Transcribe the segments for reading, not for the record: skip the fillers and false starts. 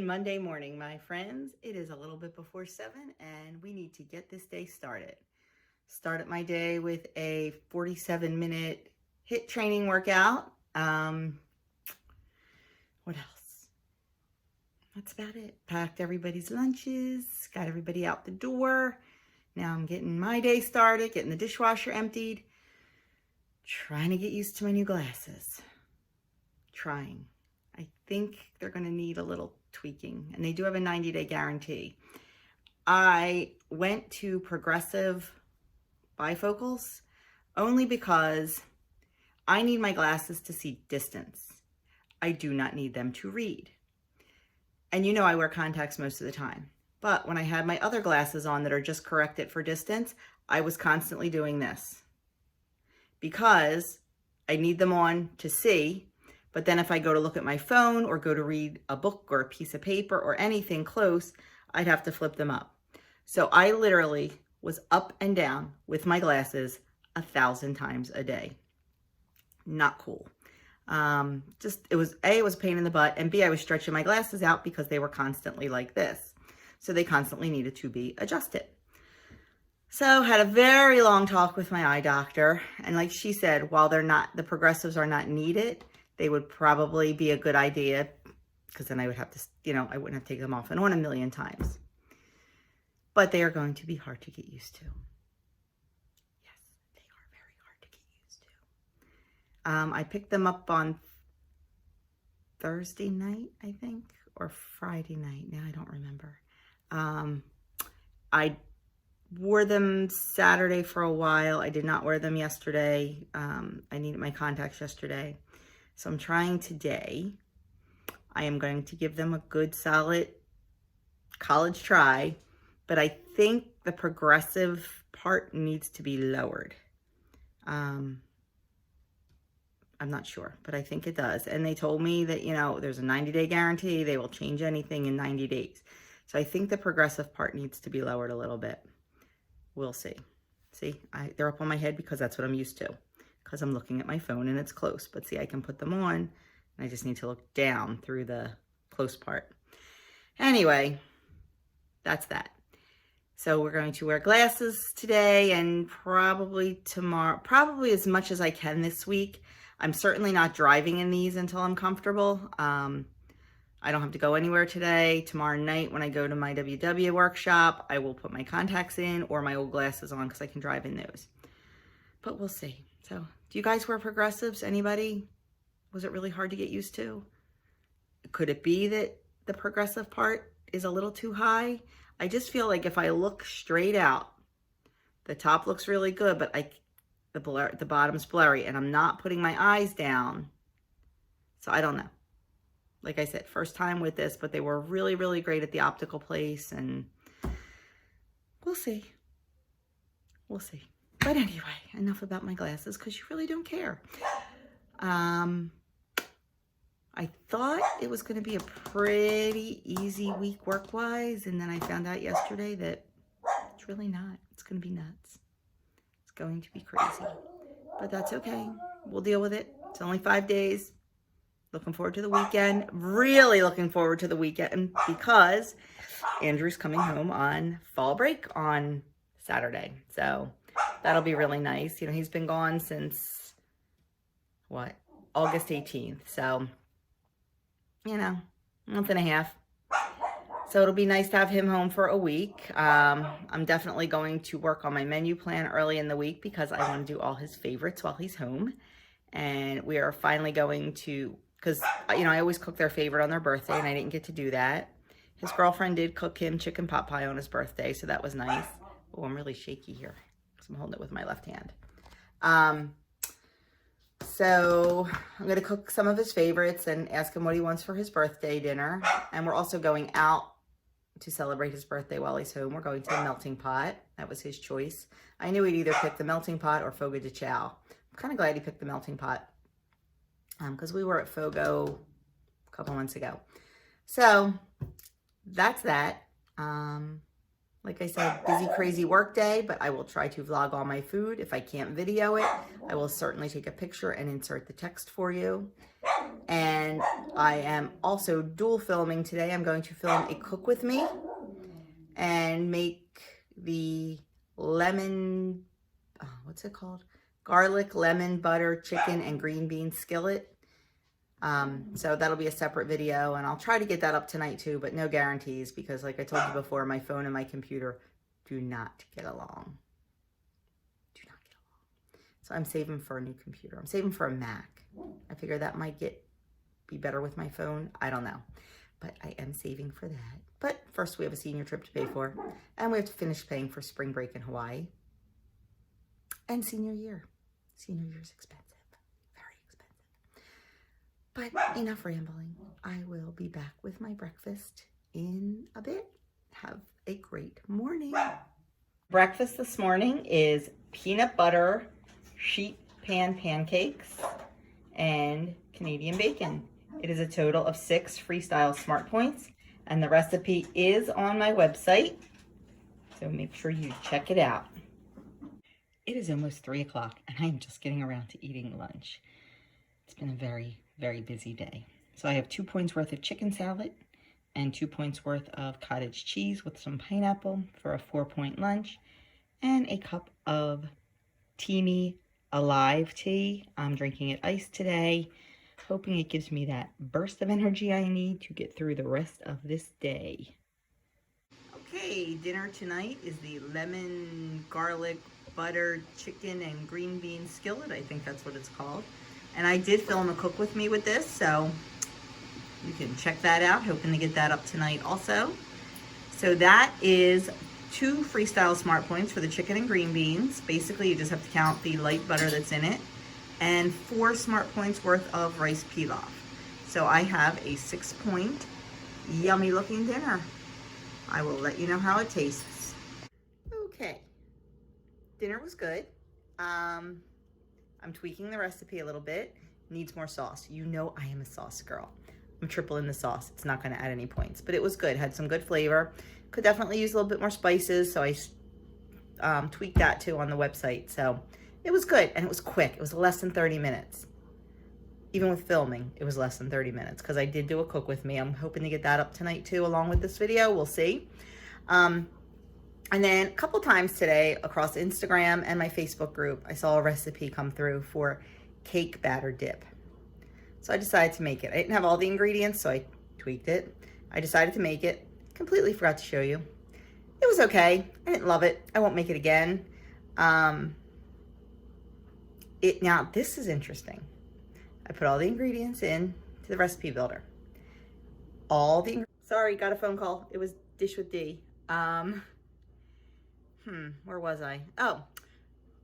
Monday morning, my friends. It is a little bit before 7 and we need to get this day started. Started my day with a 47-minute HIIT training workout. What else? That's about it. Packed everybody's lunches, got everybody out the door. Now I'm getting my day started, getting the dishwasher emptied, trying to get used to my new glasses. Trying. I think they're going to need a little tweaking, and they do have a 90-day guarantee. I went to Progressive bifocals only because I need my glasses to see distance. I do not need them to read. And you know I wear contacts most of the time. But when I had my other glasses on that are just corrected for distance, I was constantly doing this because I need them on to see. But then if I go to look at my phone or go to read a book or a piece of paper or anything close, I'd have to flip them up. So I literally was up and down with my glasses 1,000 times a day. Not cool. It was a pain in the butt, and B, I was stretching my glasses out because they were constantly like this. So they constantly needed to be adjusted. So had a very long talk with my eye doctor. And like she said, while the progressives are not needed, they would probably be a good idea because then I would have to, I wouldn't have to take them off and on a million times. But they are going to be hard to get used to. Yes, they are very hard to get used to. I picked them up on Thursday night, I think, or Friday night. Now I don't remember. I wore them Saturday for a while. I did not wear them yesterday. I needed my contacts yesterday. So I'm trying today. I am going to give them a good solid college try, but I think the progressive part needs to be lowered. I'm not sure, but I think it does. And they told me that, there's a 90-day guarantee. They will change anything in 90 days. So I think the progressive part needs to be lowered a little bit. We'll see. See, they're up on my head because that's what I'm used to. Because I'm looking at my phone and it's close. But see, I can put them on and I just need to look down through the close part. Anyway, that's that. So we're going to wear glasses today and probably tomorrow, probably as much as I can this week. I'm certainly not driving in these until I'm comfortable. I don't have to go anywhere today. Tomorrow night when I go to my WW workshop, I will put my contacts in or my old glasses on because I can drive in those. But we'll see. So, do you guys wear progressives? Anybody? Was it really hard to get used to? Could it be that the progressive part is a little too high? I just feel like if I look straight out, the top looks really good, but the bottom's blurry, and I'm not putting my eyes down. So I don't know. Like I said, first time with this, but they were really, really great at the optical place, and we'll see. We'll see. But anyway, enough about my glasses because you really don't care. I thought it was going to be a pretty easy week work-wise, and then I found out yesterday that it's really not. It's going to be nuts. It's going to be crazy. But that's okay. We'll deal with it. It's only 5 days. Looking forward to the weekend. Really looking forward to the weekend because Andrew's coming home on fall break on Saturday. So that'll be really nice. He's been gone since, August 18th. So, month and a half. So it'll be nice to have him home for a week. I'm definitely going to work on my menu plan early in the week because I want to do all his favorites while he's home. And we are finally going to, because, I always cook their favorite on their birthday, and I didn't get to do that. His girlfriend did cook him chicken pot pie on his birthday, so that was nice. Oh, I'm really shaky here because I'm holding it with my left hand. So I'm going to cook some of his favorites and ask him what he wants for his birthday dinner. And we're also going out to celebrate his birthday while he's home. We're going to the Melting Pot. That was his choice. I knew he'd either pick the Melting Pot or Fogo de Chao. I'm kind of glad he picked the Melting Pot because we were at Fogo a couple months ago. So that's that. Like I said, busy, crazy work day, but I will try to vlog all my food. If I can't video it, I will certainly take a picture and insert the text for you. And I am also dual filming today. I'm going to film a cook with me and make the lemon, what's it called? Garlic, lemon, butter, chicken, and green bean skillet. So that'll be a separate video, and I'll try to get that up tonight too, but no guarantees because like I told you before, my phone and my computer do not get along. Do not get along. So I'm saving for a new computer. I'm saving for a Mac. I figure that might be better with my phone. I don't know, but I am saving for that. But first we have a senior trip to pay for, and we have to finish paying for spring break in Hawaii and senior year. Senior year's expensive. But enough rambling. I will be back with my breakfast in a bit. Have a great morning. Breakfast this morning is peanut butter sheet pan pancakes and Canadian bacon. It is a total of 6 Freestyle Smart Points, and the recipe is on my website, so make sure you check it out. It is almost 3 o'clock, and I am just getting around to eating lunch. It's been a very busy day. So I have 2 points worth of chicken salad and 2 points worth of cottage cheese with some pineapple for a 4-point lunch, and a cup of Teamy Alive tea. I'm drinking it iced today, hoping it gives me that burst of energy I need to get through the rest of this day. Okay, dinner tonight is the lemon garlic butter chicken and green bean skillet. I think that's what it's called. And I did film a cook with me with this, so you can check that out. Hoping to get that up tonight also. So that is 2 Freestyle Smart Points for the chicken and green beans. Basically, you just have to count the light butter that's in it. And 4 Smart Points worth of rice pilaf. So I have a 6-point, yummy looking dinner. I will let you know how it tastes. Okay, dinner was good. I'm tweaking the recipe a little bit. Needs more sauce. You know I am a sauce girl. I'm tripling the sauce. It's not going to add any points, but it was good. Had some good flavor. Could definitely use a little bit more spices, so I tweaked that too on the website. So it was good, and it was quick. It was less than 30 minutes. Even with filming, it was less than 30 minutes because I did do a cook with me. I'm hoping to get that up tonight too, along with this video. We'll see. And then a couple times today across Instagram and my Facebook group, I saw a recipe come through for cake batter dip. So I decided to make it. I didn't have all the ingredients, so I tweaked it. I decided to make it. Completely forgot to show you. It was okay. I didn't love it. I won't make it again. Now this is interesting. I put all the ingredients in to the recipe builder. Sorry, got a phone call. It was Dish with D. Where was I? Oh,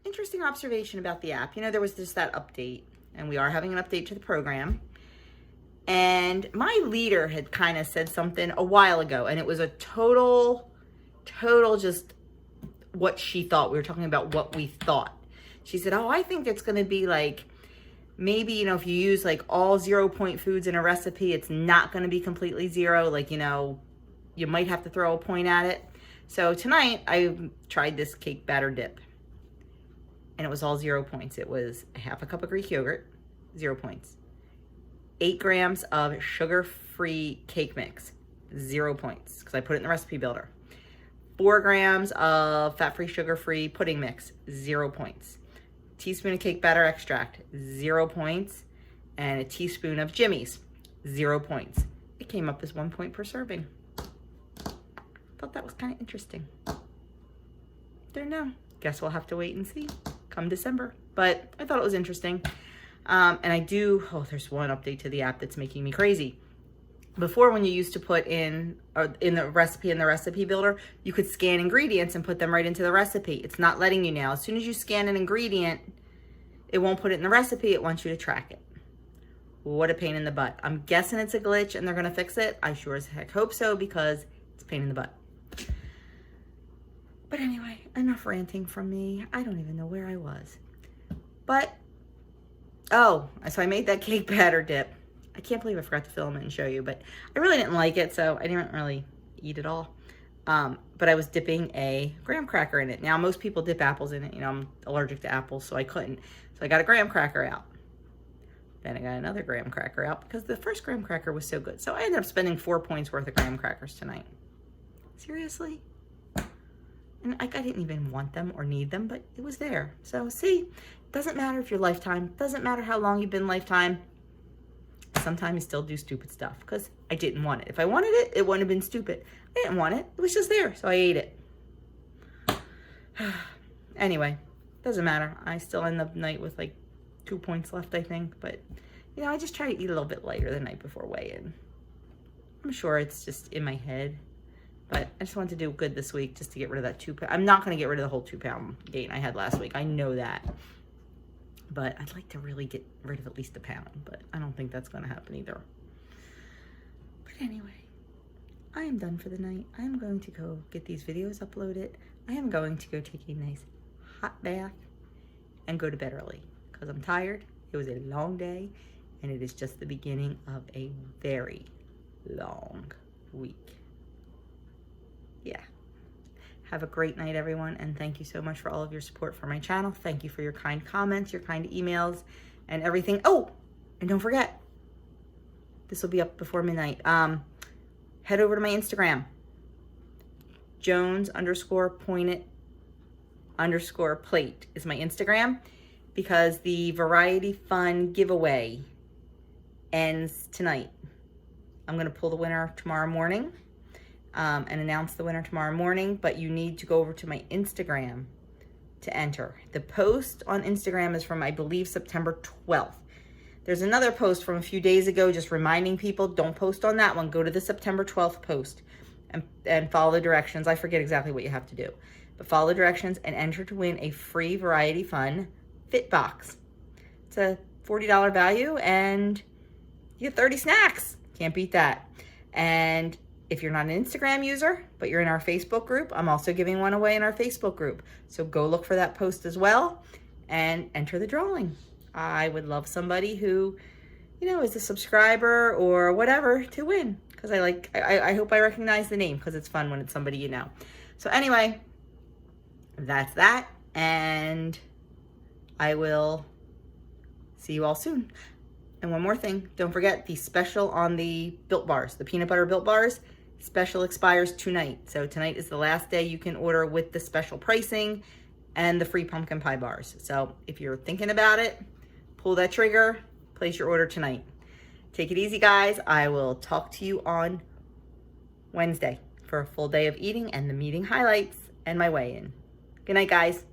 interesting observation about the app. You know, there was just that update, and we are having an update to the program. And my leader had kind of said something a while ago, and it was a total just what she thought. We were talking about what we thought. She said, oh, I think it's going to be like, maybe, you know, if you use like all 0-point foods in a recipe, it's not going to be completely 0. Like, you know, you might have to throw a point at it. So tonight I tried this cake batter dip, and it was all 0 points. It was a half a cup of Greek yogurt, 0 points. 8 grams of sugar-free cake mix, 0 points, because I put it in the recipe builder. 4 grams of fat-free, sugar-free pudding mix, 0 points. Teaspoon of cake batter extract, 0 points. And a teaspoon of Jimmy's, 0 points. It came up as 1 point per serving. Thought that was kind of interesting. Don't know. Guess we'll have to wait and see come December. But I thought it was interesting. And I do, there's one update to the app that's making me crazy. Before, when you used to put in the recipe builder, you could scan ingredients and put them right into the recipe. It's not letting you now. As soon as you scan an ingredient, it won't put it in the recipe. It wants you to track it. What a pain in the butt. I'm guessing it's a glitch and they're going to fix it. I sure as heck hope so, because it's a pain in the butt. But anyway, enough ranting from me. I don't even know where I was. But, so I made that cake batter dip. I can't believe I forgot to film it and show you, but I really didn't like it, so I didn't really eat it all. But I was dipping a graham cracker in it. Now, most people dip apples in it. You know, I'm allergic to apples, so I couldn't. So I got a graham cracker out. Then I got another graham cracker out because the first graham cracker was so good. So I ended up spending 4 points worth of graham crackers tonight. Seriously? And I didn't even want them or need them, but it was there. So see, doesn't matter if you're Lifetime. Doesn't matter how long you've been Lifetime. Sometimes you still do stupid stuff because I didn't want it. If I wanted it, it wouldn't have been stupid. I didn't want it. It was just there, so I ate it. Anyway, doesn't matter. I still end the night with like 2 points left, I think. But, you know, I just try to eat a little bit lighter the night before weigh-in. I'm sure it's just in my head. But I just wanted to do good this week just to get rid of that 2 pound. I'm not going to get rid of the whole 2 pound gain I had last week. I know that. But I'd like to really get rid of at least a pound. But I don't think that's going to happen either. But anyway, I am done for the night. I am going to go get these videos uploaded. I am going to go take a nice hot bath and go to bed early. Because I'm tired. It was a long day. And it is just the beginning of a very long week. Yeah. Have a great night, everyone, and thank you so much for all of your support for my channel. Thank you for your kind comments, your kind emails, and everything. Oh, and don't forget, this will be up before midnight. Head over to my Instagram, Jones_pointed_plate is my Instagram, because the Variety Fun giveaway ends tonight. I'm going to pull the winner tomorrow morning. And announce the winner tomorrow morning, but you need to go over to my Instagram to enter. The post on Instagram is from, I believe, September 12th. There's another post from a few days ago just reminding people, don't post on that one. Go to the September 12th post and follow the directions. I forget exactly what you have to do, but follow the directions and enter to win a free Variety Fun Fit Box. It's a $40 value and you get 30 snacks. Can't beat that. And if you're not an Instagram user, but you're in our Facebook group, I'm also giving one away in our Facebook group. So go look for that post as well and enter the drawing. I would love somebody who, you know, is a subscriber or whatever to win. Because I hope I recognize the name because it's fun when it's somebody you know. So anyway, that's that. And I will see you all soon. And one more thing, don't forget the special on the Built Bars, the peanut butter Built Bars. Special expires tonight. So tonight is the last day you can order with the special pricing and the free pumpkin pie bars. So if you're thinking about it, pull that trigger, place your order tonight. Take it easy, guys. I will talk to you on Wednesday for a full day of eating and the meeting highlights and my weigh-in. Good night, guys.